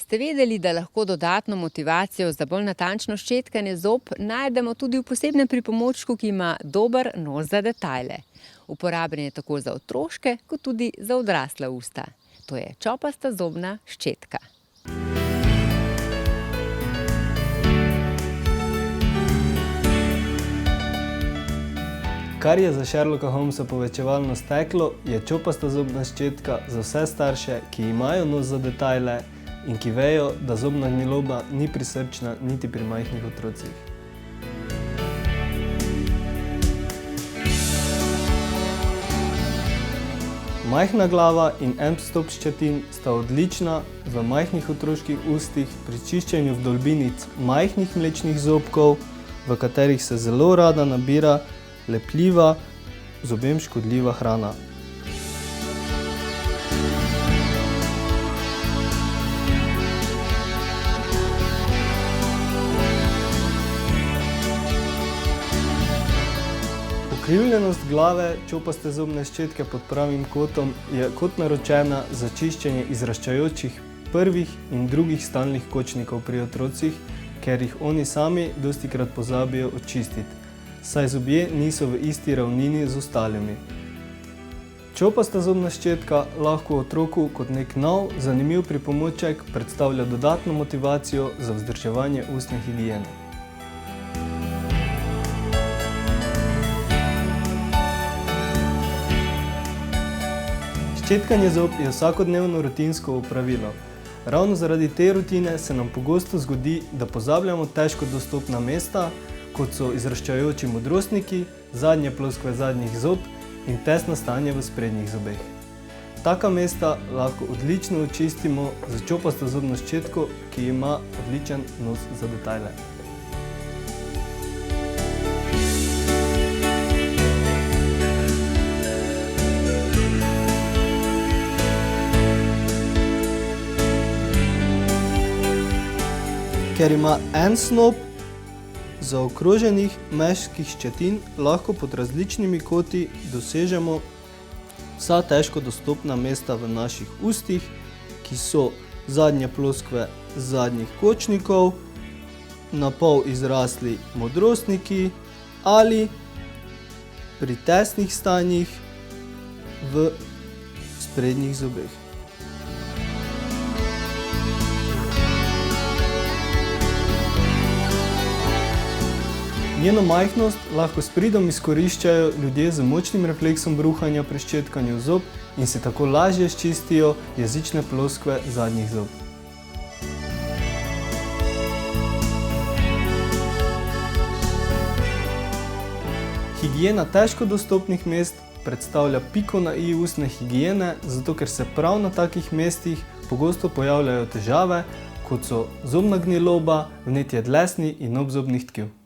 Ste vedeli, da lahko dodatno motivacijo za bolj natančno ščetkanje zob najdemo tudi v posebnem pripomočku, ki ima dober nos za detajle. Uporabljen je tako za otroške, kot tudi za odrasla usta. To je čopasta zobna ščetka. Kar je za Sherlocka Holmesa povečevalno steklo, je čopasta zobna ščetka za vse starše, ki imajo nos za detajle in ki vejo, da zobna gniloba ni prisrčna niti pri majhnih otrocih. Majhna glava in en stop ščetin sta odlična v majhnih otroških ustih pri čiščenju vdolbinic majhnih mlečnih zobkov, v katerih se zelo rada nabira lepljiva, zobem škodljiva hrana. Ukrivljenost glave čopaste zobne ščetke pod pravim kotom je kot naročena za čiščenje izraščajočih prvih in drugih stalnih kočnikov pri otrocih, ker jih oni sami dostikrat pozabijo očistiti, saj zobje niso v isti ravnini z ostalimi. Čopasta zobna ščetka lahko otroku kot nek nov, zanimiv pripomoček predstavlja dodatno motivacijo za vzdrževanje ustne higiene. Ščetkanje zob je vsakodnevno rutinsko opravilo. Ravno zaradi te rutine se nam pogosto zgodi, da pozabljamo težko dostopna mesta, kot so izraščajoči modrostniki, zadnje ploskve zadnjih zob in tesno stanje v sprednjih zobeh. Taka mesta lahko odlično očistimo z čopasto zobno ščetko, ki ima odličen nos za detajle. Ker ima en snop zaokroženih mehkih ščetin, lahko pod različnimi koti dosežemo vsa težko dostopna mesta v naših ustih, ki so zadnje ploskve zadnjih kočnikov, na pol izrasli modrostniki ali pri tesnih stanjih v sprednjih zobeh. Njeno majhnost lahko s pridom izkoriščajo ljudje z močnim refleksom bruhanja pri ščetkanju zob in si tako lažje sčistijo jezične ploskve zadnjih zob. Higiena težko dostopnih mest predstavlja piko na i ustne higiene, zato ker se prav na takih mestih pogosto pojavljajo težave, kot so zobna gniloba, vnetje dlesni in obzobnih tkiv.